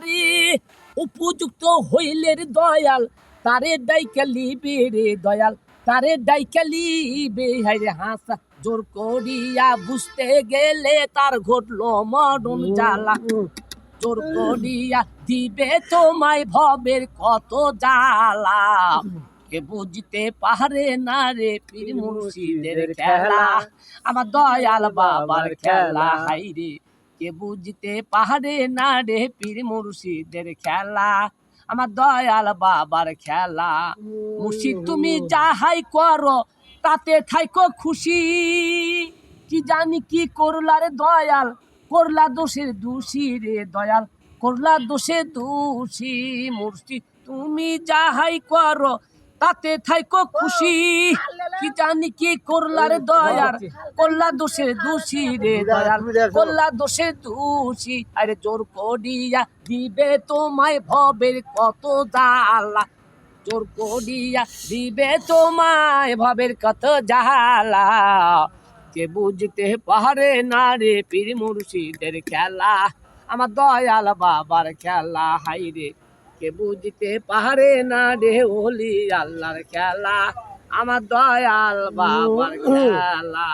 নারী উপযুক্ত হইলে রে দয়াল তারে ডাইকা লিবে রে দয়াল তারে ডাইকা লিবে হাইরে হাসা জোর করিয়া বুঝতে গেলে তার ঘটলো মরণ জ্বালা জোর করিয়া দিবে তোমায় ভবের কত জ্বালা কে বুঝতে পারে না রে পীর মুর্শিদের খেলা আমার দয়াল বাবার খেলা হাইরে কে বুঝতে পারে না রে পীর মুর্শিদের খেলা আমার দয়াল বাবার খেলা মুর্শিদ তুমি যাহাই করো তাতে থাইকো খুশি কি জানি কি করলা রে দয়াল করলা দোষের দোষী রে দয়াল করলা দোষের দোষী মুর্শিদ তুমি যাহাই করো তাতে থাইকো খুশি কি জানি কি করলা রে দয়াল করলা দোষের দোষী রে দয়াল করলা দোষের দোষী আরে জোর করিয়া দিবে তোমায় ভবের কত জ্বালা জোর করিয়া দিবে তোমায় ভবের কত জ্বালা কে বুঝতে পারে না রে পীর মুর্শিদের খেলা আমার দয়াল বাবার খেলা হাইরে কে বুঝতে পারে না রে ওলি আল্লাহর খেলা আমার দয়াল বাবার খেলা